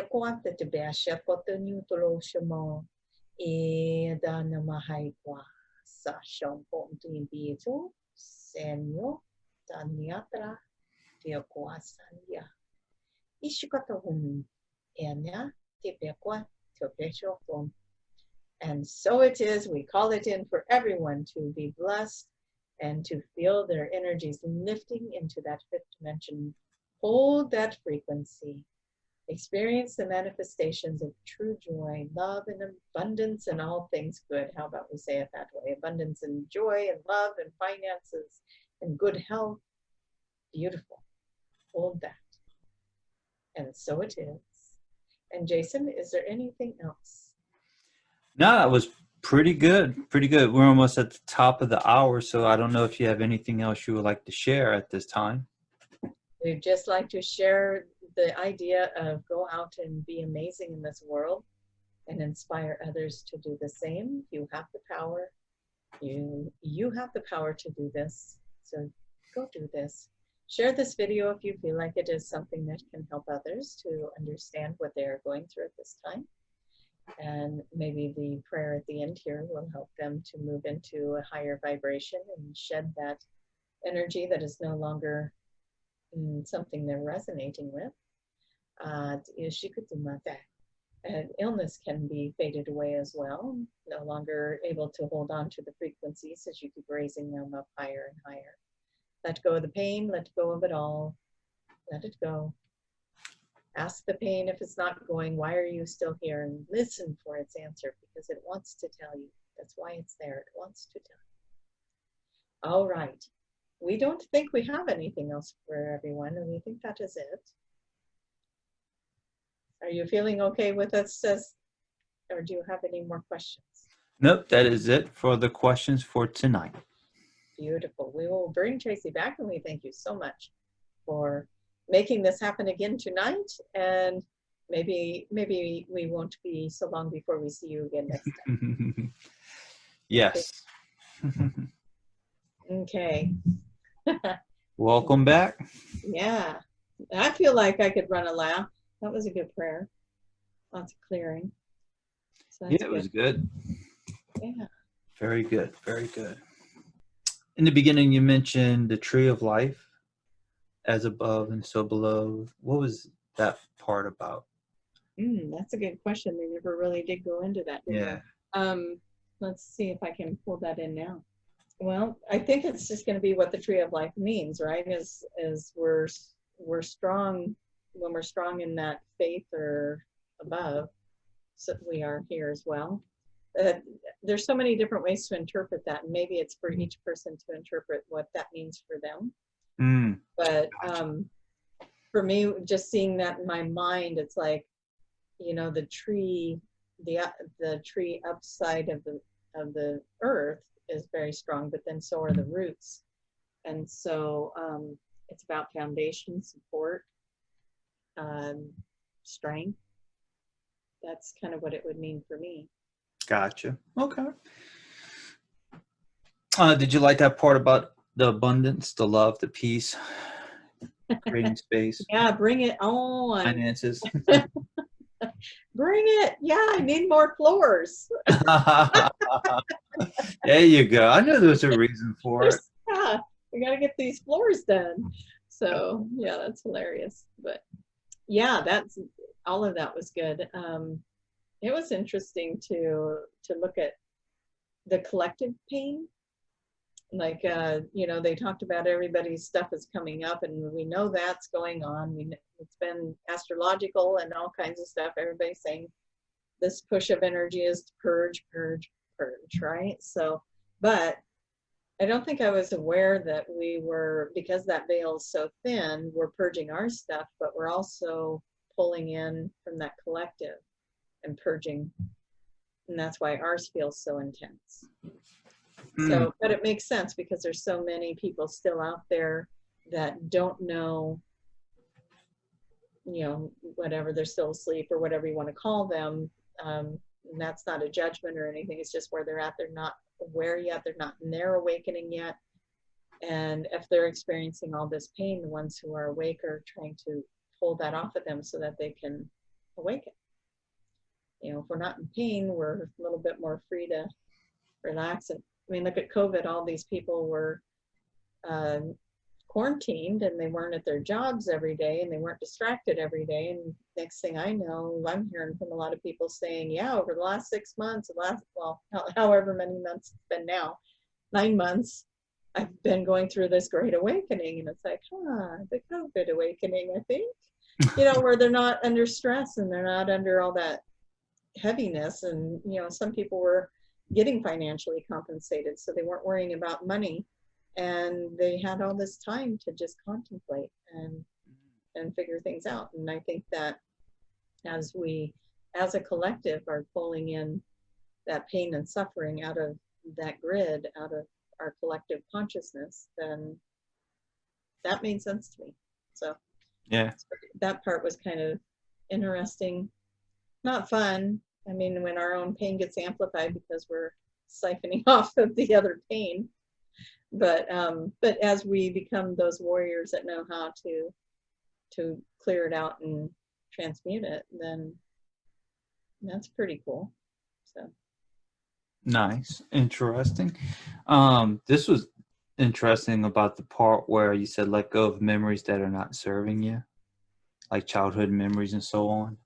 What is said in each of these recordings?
Quanta te beasha potenu tolo shamo e da namahai qua sa shampoo to bito senyo tanyatra te qua sanya ishikata hum enya te bequa te besho hum. And so it is, we call it in for everyone to be blessed and to feel their energies lifting into that fifth dimension. Hold that frequency. Experience the manifestations of true joy, love, and abundance in all things good. How about we say it that way? Abundance and joy and love and finances and good health. Beautiful. Hold that. And so it is. And Jason, is there anything else? No, that was pretty good. Pretty good. We're almost at the top of the hour, so I don't know if you have anything else you would like to share at this time. We'd just like to share the idea of go out and be amazing in this world and inspire others to do the same. You have the power. You have the power to do this. So go do this. Share this video if you feel like it is something that can help others to understand what they're going through at this time. And maybe the prayer at the end here will help them to move into a higher vibration and shed that energy that is no longer something they're resonating with. And illness can be faded away as well, no longer able to hold on to the frequencies as you keep raising them up higher and higher. Let go of the pain, let go of it all, let it go. Ask the pain if it's not going, why are you still here? And listen for its answer because it wants to tell you. That's why it's there. It wants to tell you. All right. We don't think we have anything else for everyone, and we think that is it. Are you feeling okay with us, or do you have any more questions? Nope, that is it for the questions for tonight. Beautiful. We will bring Tracie back, and we thank you so much for making this happen again tonight. And maybe we won't be so long before we see you again next time. Yes. Okay. Welcome back. Yeah. I feel like I could run a lap. That was a good prayer. Lots of clearing. So Yeah, it was good. Yeah. Very good. Very good. In the beginning, you mentioned the tree of life as above and so below. What was that part about? That's a good question. They never really did go into that. Yeah. Let's see if I can pull that in now. Well, I think it's just going to be what the tree of life means, right? Is we're strong when we're strong in that faith or above, so we are here as well. There's so many different ways to interpret that, and maybe it's for each person to interpret what that means for them. But for me, just seeing that in my mind, it's like, you know, the tree upside of the earth is very strong, but then so are the roots. And so it's about foundation, support, strength. That's kind of what it would mean for me. Gotcha. Okay. Did you like that part about the abundance, the love, the peace, creating space? Yeah, bring it on. Finances. Bring it. Yeah, I need more floors. There you go. I knew there was a reason for it. Yeah, we got to get these floors done. So yeah, that's hilarious. But yeah, that's all of that was good. It was interesting to look at the collective pain. Like you know, they talked about everybody's stuff is coming up, and we know that's going on. It's been astrological and all kinds of stuff. Everybody's saying this push of energy is to purge, purge, purge, right? So, but I don't think I was aware that we were, because that veil is so thin, we're purging our stuff, but we're also pulling in from that collective and purging. And that's why ours feels so intense. So, but it makes sense because there's so many people still out there that don't know, you know, whatever, they're still asleep or whatever you want to call them. And that's not a judgment or anything. It's just where they're at. They're not aware yet. They're not in their awakening yet. And if they're experiencing all this pain, the ones who are awake are trying to pull that off of them so that they can awaken. You know, if we're not in pain, we're a little bit more free to relax. And I mean, look at COVID. All these people were quarantined, and they weren't at their jobs every day, and they weren't distracted every day. And next thing I know, I'm hearing from a lot of people saying, yeah, over the last 6 months, however many months it's been now, 9 months, I've been going through this great awakening. And it's like, the COVID awakening, I think, you know, where they're not under stress and they're not under all that heaviness. And, you know, some people were getting financially compensated, so they weren't worrying about money. And they had all this time to just contemplate and figure things out. And I think that as we, as a collective, are pulling in that pain and suffering out of that grid, out of our collective consciousness, then that made sense to me. So Yeah. that part was kind of interesting, not fun. I mean, when our own pain gets amplified because we're siphoning off of the other pain. But as we become those warriors that know how to clear it out and transmute it, then that's pretty cool. So Nice. Interesting. This was interesting about the part where you said let go of memories that are not serving you, like childhood memories and so on.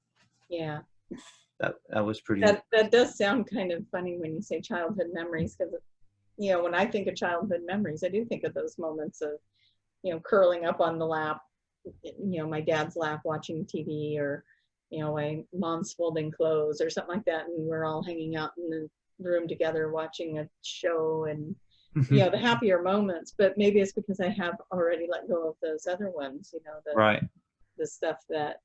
yeah, That was pretty. that does sound kind of funny when you say childhood memories, because, you know, when I think of childhood memories, I do think of those moments of, you know, curling up on the lap, you know, my dad's lap watching TV, or, you know, my mom's folding clothes or something like that, and we're all hanging out in the room together watching a show, and, you know, the happier moments. But maybe it's because I have already let go of those other ones, you know, Right. the stuff that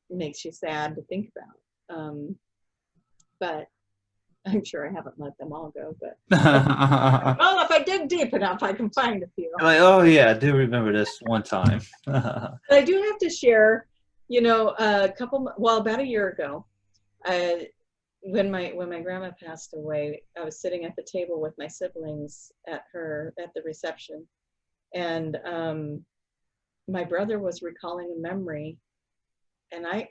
makes you sad to think about. But I'm sure I haven't let them all go, but well, if I dig deep enough, I can find a few. Like, oh yeah, I do remember this one time. But I do have to share, you know, about a year ago, when my grandma passed away, I was sitting at the table with my siblings at the reception, and my brother was recalling a memory, and I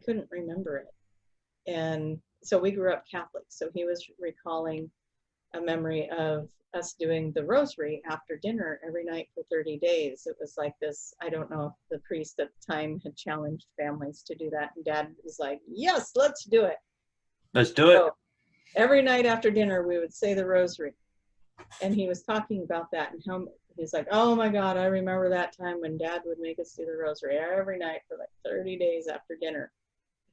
couldn't remember it. And so we grew up Catholic, so he was recalling a memory of us doing the rosary after dinner every night for 30 days. It was like this, I don't know if the priest at the time had challenged families to do that, and Dad was like, yes, let's do it. Let's do it. So every night after dinner, we would say the rosary. And he was talking about that, and how he's like, oh my God, I remember that time when Dad would make us do the rosary every night for like 30 days after dinner.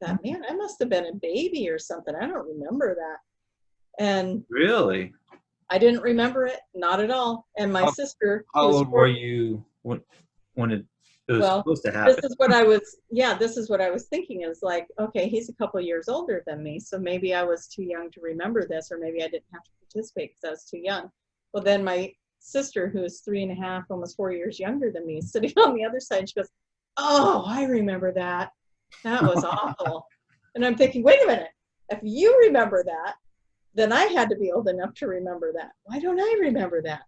I thought, man, I must have been a baby or something. I don't remember that. And Really? I didn't remember it, not at all. And my sister, How old were you when it was supposed to happen? this is what I was thinking, is like, okay, he's a couple years older than me, so maybe I was too young to remember this, or maybe I didn't have to participate because I was too young. Well, then my sister, who is 3.5, almost 4 years younger than me, is sitting on the other side. She goes, oh, I remember that. That was awful. And I'm thinking, wait a minute, if you remember that, then I had to be old enough to remember that. Why don't I remember that?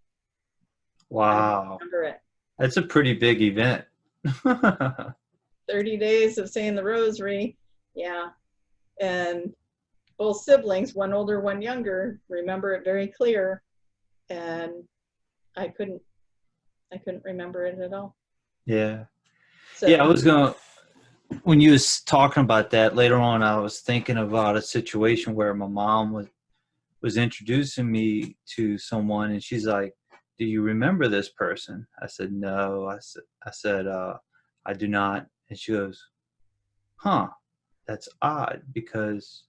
Wow. I remember it. That's a pretty big event. 30 days of saying the rosary. Yeah. And both siblings, one older, one younger, remember it very clear. And I couldn't remember it at all. Yeah. So, yeah, when you was talking about that later on, I was thinking about a situation where my mom was introducing me to someone, and she's like, do you remember this person? I said, no. I said, I do not. And she goes, huh, that's odd, because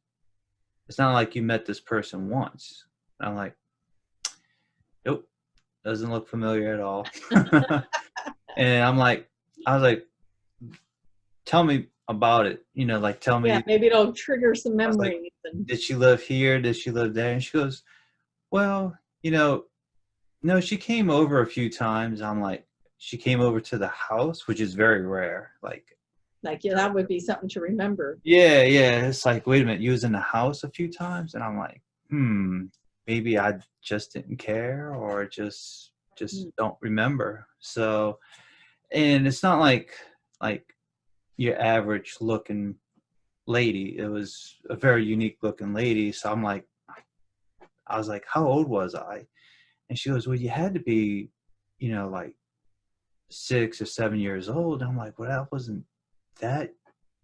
it's not like you met this person once. And I'm like, nope, doesn't look familiar at all. And I was like, tell me about it. You know, like, tell me. Yeah, maybe it'll trigger some memories. Like, did she live here? Did she live there? And she goes, well, you know, no, she came over a few times. I'm like, she came over to the house, which is very rare. Like, yeah, that would be something to remember. Yeah. It's like, wait a minute, you was in the house a few times? And I'm like, maybe I just didn't care, or just don't remember. So, and it's not like your average looking lady. It was a very unique looking lady. So I was like, how old was I? And she goes, well, you had to be, like 6 or 7 years old. I'm like, well, I wasn't that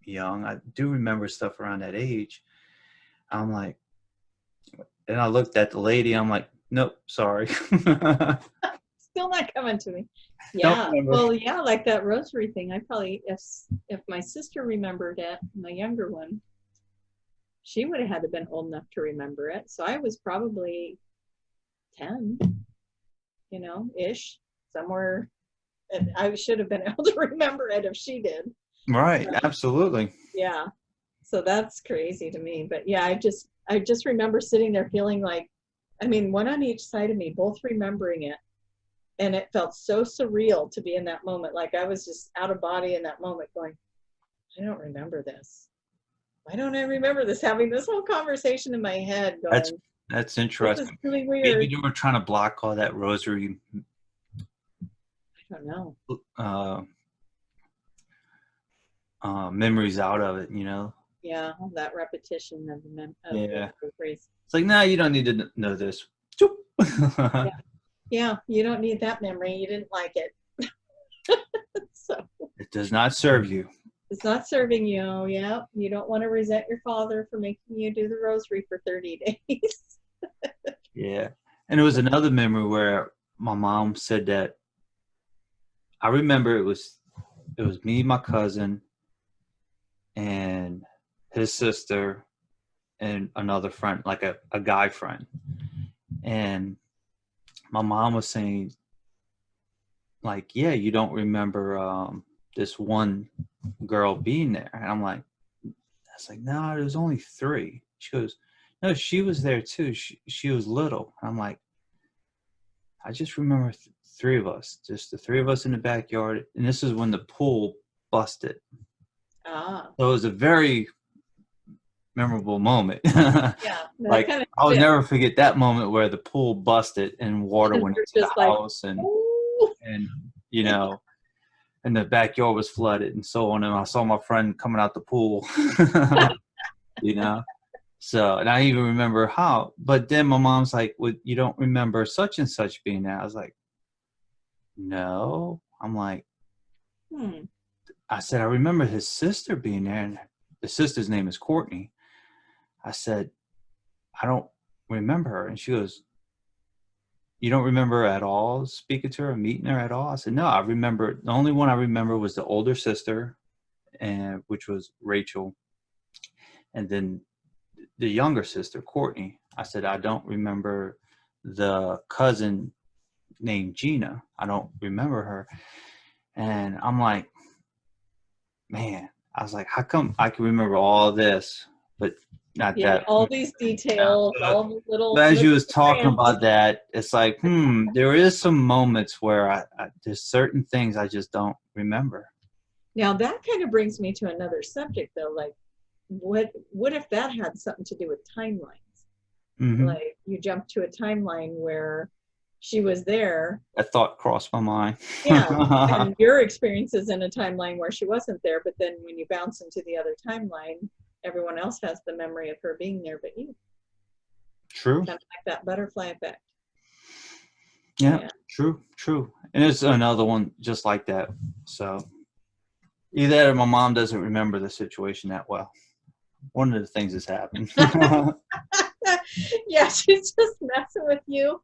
young. I do remember stuff around that age. I'm like, and I looked at the lady. I'm like, nope, sorry. Still not coming to me. Don't Yeah. remember. Well, yeah, like that rosary thing. I probably, if my sister remembered it, my younger one, she would have had to been old enough to remember it. So I was probably 10, ish, somewhere. And I should have been able to remember it if she did. Right. Absolutely. Yeah. So that's crazy to me. But yeah, I just remember sitting there feeling like, one on each side of me, both remembering it. And it felt so surreal to be in that moment. Like I was just out of body in that moment going, I don't remember this. Why don't I remember this? Having this whole conversation in my head going, that's interesting. This is really weird. Maybe you were trying to block all that rosary. I don't know. Memories out of it, Yeah, that repetition of the rosaries. It's like, no, you don't need to know this. Yeah, you don't need that memory. You didn't like it. So it does not serve you. It's not serving you. Yeah, you don't want to resent your father for making you do the rosary for 30 days. Yeah, and it was another memory where my mom said that. I remember it was me, my cousin, and his sister, and another friend, like a guy friend, and my mom was saying, like, yeah, you don't remember this one girl being there. And I was like, no, there was only 3. She goes, no, she was there too. She was little. I'm like, I just remember 3 of us, just the 3 of us in the backyard. And this is when the pool busted. Ah. So it was a very memorable moment. Yeah. Like, I'll never forget that moment where the pool busted and water went into the house and and the backyard was flooded and so on. And I saw my friend coming out the pool, So, and I even remember how, but then my mom's like, well, you don't remember such and such being there. I was like, no. I'm like, I said, I remember his sister being there, and the sister's name is Courtney. I said, I don't remember her. And she goes, you don't remember at all speaking to her or meeting her at all? I said, no, I remember. The only one I remember was the older sister, which was Rachel. And then the younger sister, Courtney. I said, I don't remember the cousin named Gina. I don't remember her. And I'm like, man, I was like, how come I can remember all this, but not that? All these details, all the little. As you was talking about that, it's like, there is some moments where there's certain things I just don't remember. Now that kind of brings me to another subject though, like what if that had something to do with timelines? Mm-hmm. Like you jump to a timeline where she was there. That thought crossed my mind. Yeah, and your experience is in a timeline where she wasn't there, but then when you bounce into the other timeline, everyone else has the memory of her being there, but you. True. Kind of like that butterfly effect. Yeah, true. And it's another one just like that. So either that or my mom doesn't remember the situation that well. One of the things that's happened. Yeah, she's just messing with you.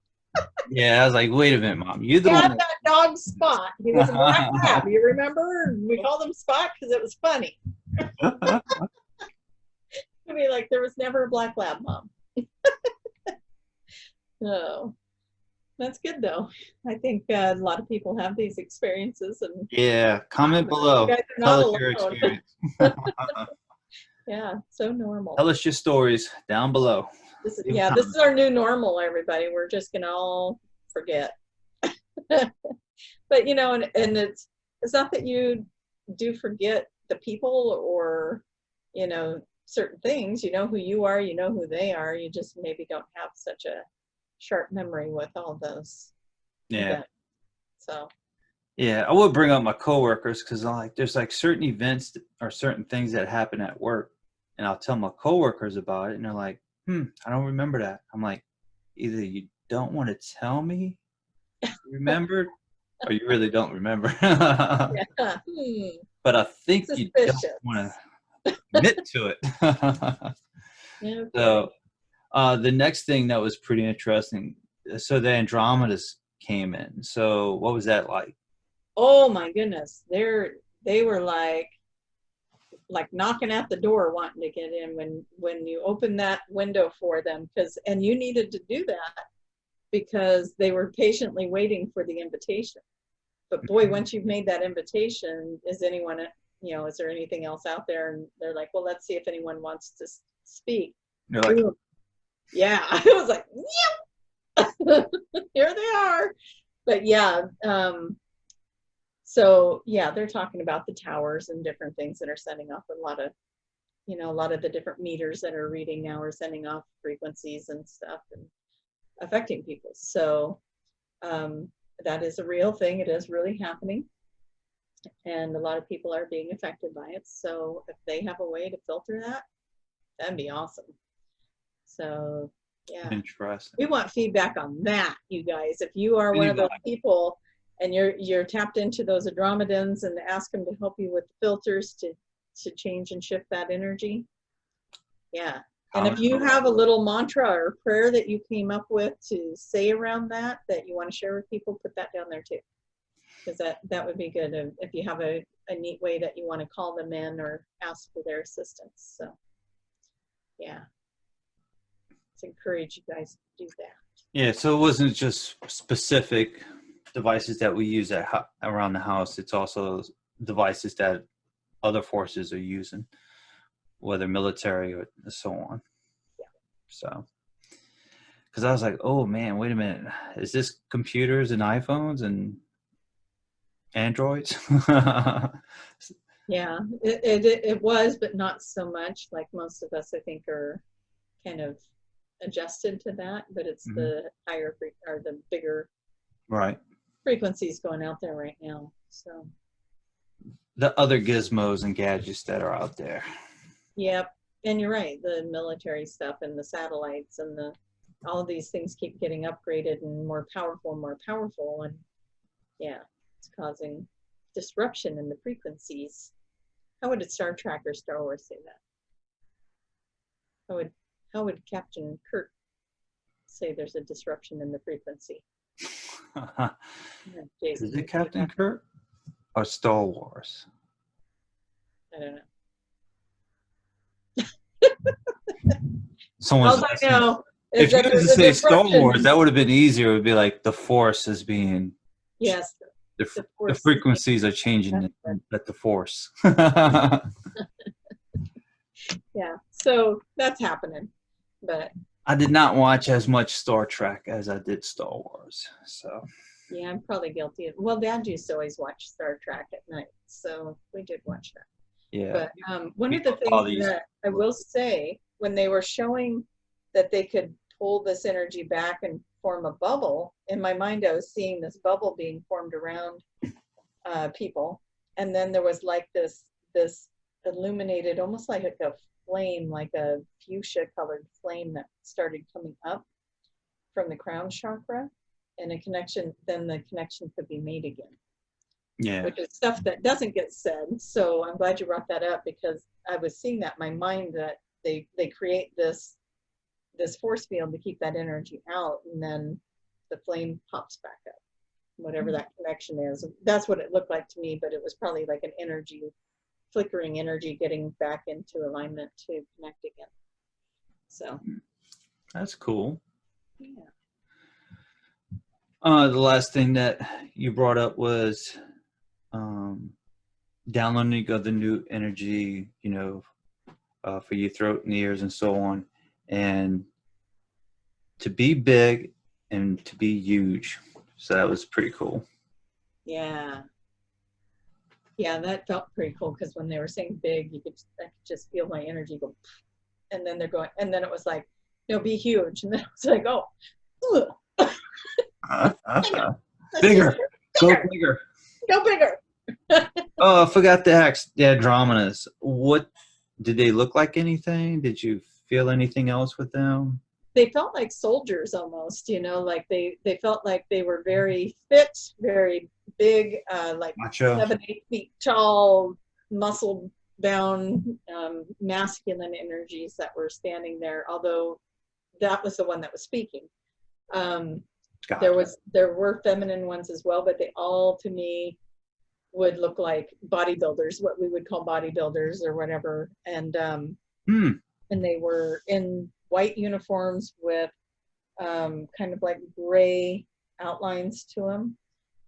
Yeah, I was like, wait a minute, Mom. You're the one. That dog Spot. He was a black lab. You remember? We called him Spot because it was funny. It'd be like, there was never a black lab, Mom. Oh, that's good though. I think a lot of people have these experiences. And yeah, comment below. You guys are Tell not us your experience. Yeah, so normal. Tell us your stories down below. This is our new normal, everybody. We're just gonna all forget. But and it's not that you do forget the people or certain things. You know who you are, you know who they are. You just maybe don't have such a sharp memory with all those. Yeah. Events. So. Yeah, I would bring up my coworkers because there's certain events or certain things that happen at work, and I'll tell my coworkers about it, and they're like, I don't remember that. I'm like, either you don't want to tell me you remembered, or you really don't remember. Yeah. But I think you don't Suspicious. want to admit to it. Okay. So the next thing that was pretty interesting, so the Andromedas came in. So what was that like? Oh my goodness. They were like knocking at the door wanting to get in when you opened that window for them, and you needed to do that because they were patiently waiting for the invitation. But boy, once you've made that invitation, is there anything else out there? And they're like, well, let's see if anyone wants to speak. You're like, ooh, yeah. I was like, yep. Here they are. But yeah, so yeah, they're talking about the towers and different things that are sending off a lot of the different meters that are reading now are sending off frequencies and stuff and affecting people. So that is a real thing. It is really happening. And a lot of people are being affected by it. So if they have a way to filter that, that'd be awesome. So yeah. interesting. We want feedback on that, you guys. If you are one of those people and you're tapped into those Andromedans and ask them to help you with filters to change and shift that energy. Yeah. And if you have a little mantra or prayer that you came up with to say around that you want to share with people, put that down there too. Because that would be good if you have a neat way that you want to call them in or ask for their assistance. So yeah. Let's encourage you guys to do that. Yeah, so it wasn't just specific devices that we use around the house. It's also devices that other forces are using, whether military or so on. Yeah. So, because I was like, oh man, wait a minute. Is this computers and iPhones and Androids? Yeah, it was, but not so much. Like most of us, I think, are kind of adjusted to that, but it's the higher or the bigger frequencies going out there right now. So the other gizmos and gadgets that are out there. Yep, and you're right. The military stuff and the satellites and all of these things keep getting upgraded and more powerful, and yeah, it's causing disruption in the frequencies. How would a Star Trek or Star Wars say that? How would Captain Kirk say there's a disruption in the frequency? Is it Captain Kirk or Star Wars? I don't know. Someone's I know. If you was to say Star Wars, that would have been easier. It would be like the Force is being. Yes. The frequencies are changing at the Force. Yeah, so that's happening, but I did not watch as much Star Trek as I did Star Wars. So yeah, I'm probably guilty of. Well, Dad used to always watch Star Trek at night, so we did watch that. Yeah. But one of the things that I will say, when they were showing that they could pull this energy back and form a bubble, in my mind I was seeing this bubble being formed around people, and then there was like this illuminated, almost like a flame, like a fuchsia colored flame that started coming up from the crown chakra, and the connection could be made again. Yeah. Which is stuff that doesn't get said. So I'm glad you brought that up, because I was seeing that in my mind, that they create this force field to keep that energy out, and then the flame pops back up, whatever that connection is. That's what it looked like to me, but it was probably like an energy, flickering energy getting back into alignment to connect again. So that's cool. Yeah. The last thing that you brought up was downloading of the new energy, for your throat and ears and so on, and to be big and to be huge. So that was pretty cool. Yeah, that felt pretty cool, because when they were saying big, I could just feel my energy go, and then it was like, be huge, and then it was like, oh, bigger, go bigger, go bigger. Oh, I forgot to ask the Andromedas, what Did they look like anything? Did you feel anything else with them? They felt like soldiers almost, you know, like they felt like they were very fit, very big, like Macho. 7-8 feet tall, muscle bound, masculine energies that were standing there, although that was the one that was speaking. Gotcha. There were feminine ones as well, but they all to me would look like bodybuilders, what we would call bodybuilders or whatever. And they were in white uniforms with kind of like gray outlines to them,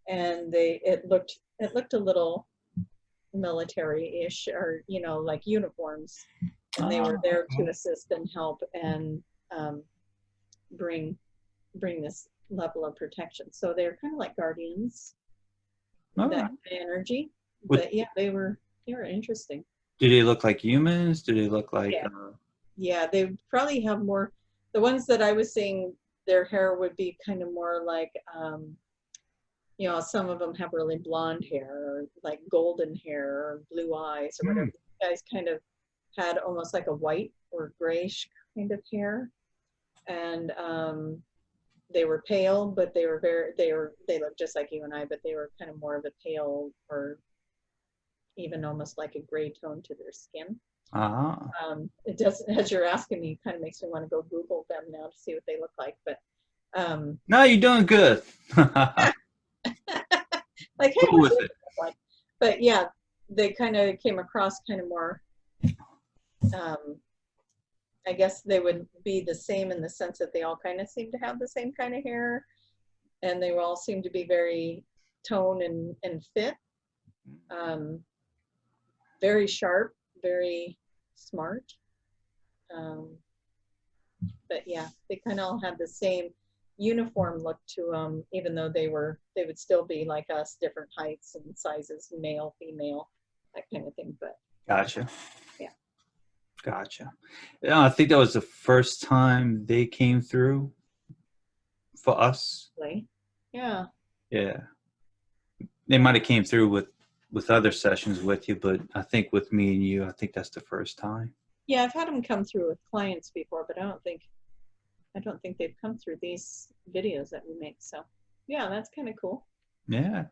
and it looked a little military-ish, or you know, like uniforms, and they were there to assist and help and bring this level of protection. So they're kind of like guardians, that energy. But yeah, they were interesting. Did they look like humans? Did they look like yeah, they probably have more, the ones that I was seeing, their hair would be kind of more like you know, some of them have really blonde hair or like golden hair or blue eyes or whatever. These guys kind of had almost like a white or grayish kind of hair, and they were pale, but they looked just like you and I, but they were kind of more of a pale, or even almost like a gray tone to their skin. It doesn't, as you're asking me, it kind of makes me want to go Google them now to see what they look like. But no, you're doing good. like, hey, what do they look like? But yeah, they kind of came across kind of more. I guess they would be the same in the sense that they all kind of seem to have the same kind of hair, and they all seem to be very toned and fit. Very sharp, very smart. But yeah, they kind of all had the same uniform look to them, even though they would still be like us, different heights and sizes, male, female, that kind of thing. But gotcha. Yeah. Gotcha. Yeah, I think that was the first time they came through for us. Yeah. Yeah. They might have came through with other sessions with you, but I think with me and you, I think that's the first time. Yeah, I've had them come through with clients before, but I don't think they've come through these videos that we make. So yeah, that's kind of cool. Yeah.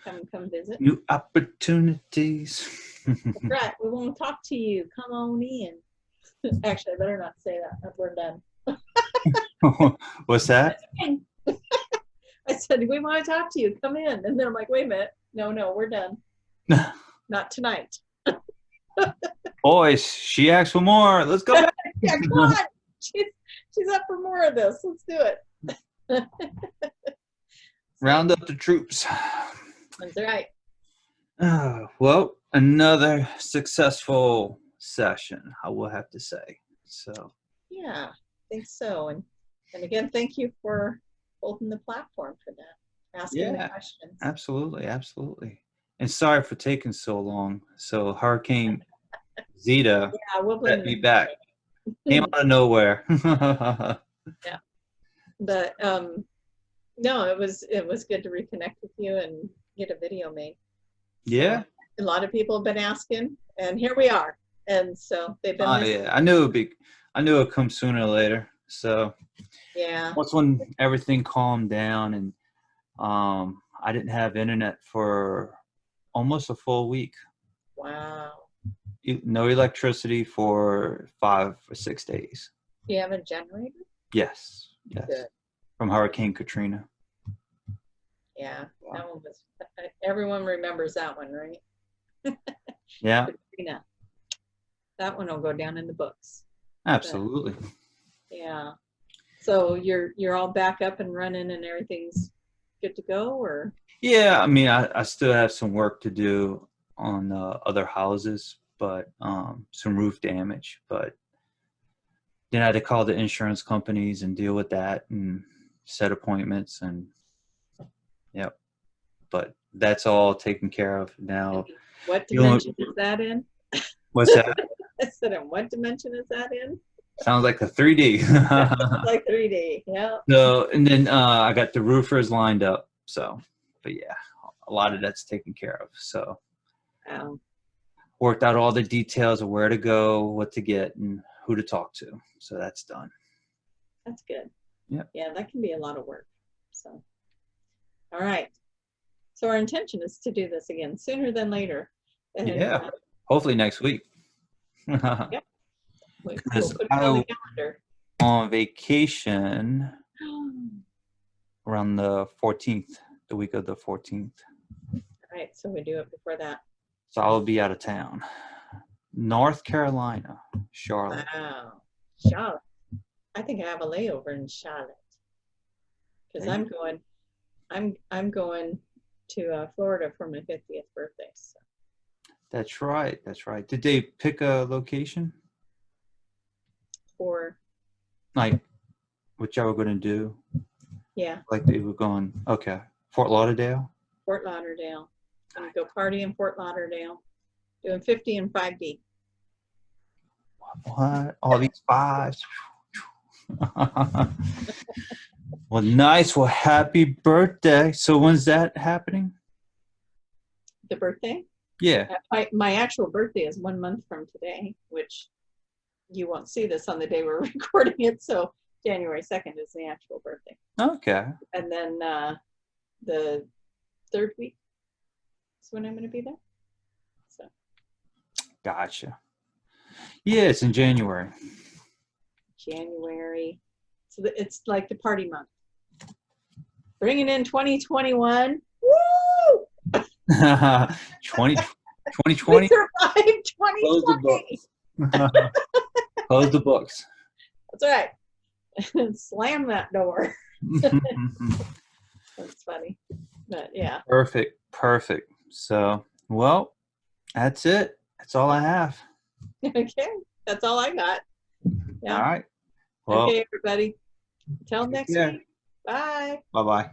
Come visit. New opportunities. Right. We want to talk to you. Come on in. Actually, I better not say that. We're done. What's that? I said, we want to talk to you. Come in. And they're like, wait a minute. No, we're done. Not tonight. Boys, she asked for more. Let's go back. Yeah, come on. She's up for more of this. Let's do it. Round up the troops. That's right. Well, another successful session, I will have to say. So yeah, I think so. And again, thank you for holding the platform for that, asking the questions. Absolutely. And sorry for taking so long. So Hurricane Zeta set me back. Came out of nowhere. Yeah. But no, it was good to reconnect with you and get a video made. Yeah. A lot of people have been asking, and here we are. And so they've been yeah. I knew it'd come sooner or later. So yeah. Once when everything calmed down, and I didn't have internet for almost a full week. Wow. No electricity for 5 or 6 days. Do you have a generator? Yes. Good. From Hurricane Katrina. Yeah, that one was. Everyone remembers that one, right? Yeah. Katrina. That one will go down in the books. Absolutely. But, yeah. So you're all back up and running, and everything's good to go, or? Yeah, I mean, I still have some work to do on other houses, but some roof damage. But then I had to call the insurance companies and deal with that and set appointments, and yep. But that's all taken care of now. What dimension is that in? What's that? I said, and what dimension is that in? Sounds like a 3D. Like 3D, yeah. So, and then I got the roofers lined up. So, but yeah, a lot of that's taken care of. So, worked out all the details of where to go, what to get, and who to talk to. So that's done. That's good. Yep. Yeah, that can be a lot of work. So, all right. So our intention is to do this again sooner than later. And, Yeah. Hopefully next week. Yep. We'll Because put it on the calendar. on vacation around the 14th, the week of the 14th. All right, so we do it before that. So I'll be out of town. North Carolina, Charlotte. Wow. Charlotte. I think I have a layover in Charlotte. Because I'm going to Florida for my 50th birthday. So. That's right. That's right. Did they pick a location? For like what y'all were going to do? Yeah. Like they were going, okay. Fort Lauderdale? Fort Lauderdale. Gonna go party in Fort Lauderdale. Doing 50 and 5D. What? All these fives? Well, nice. Well, happy birthday. So when's that happening? The birthday? Yeah. My actual birthday is 1 month from today, which you won't see this on the day we're recording it. So January 2nd is the actual birthday. Okay. And then the third week is when I'm going to be there. So. Gotcha. Yeah, it's in January. January. So it's like the party month. Bringing in 2021. Woo! 2020. We survived 2020. Close the books. Close the books. That's right. Slam that door. That's funny. But yeah. Perfect. Perfect. So, well, that's it. That's all I have. Okay. That's all I got. Yeah. All right. Well, okay, everybody. Until next week. Bye. Bye-bye.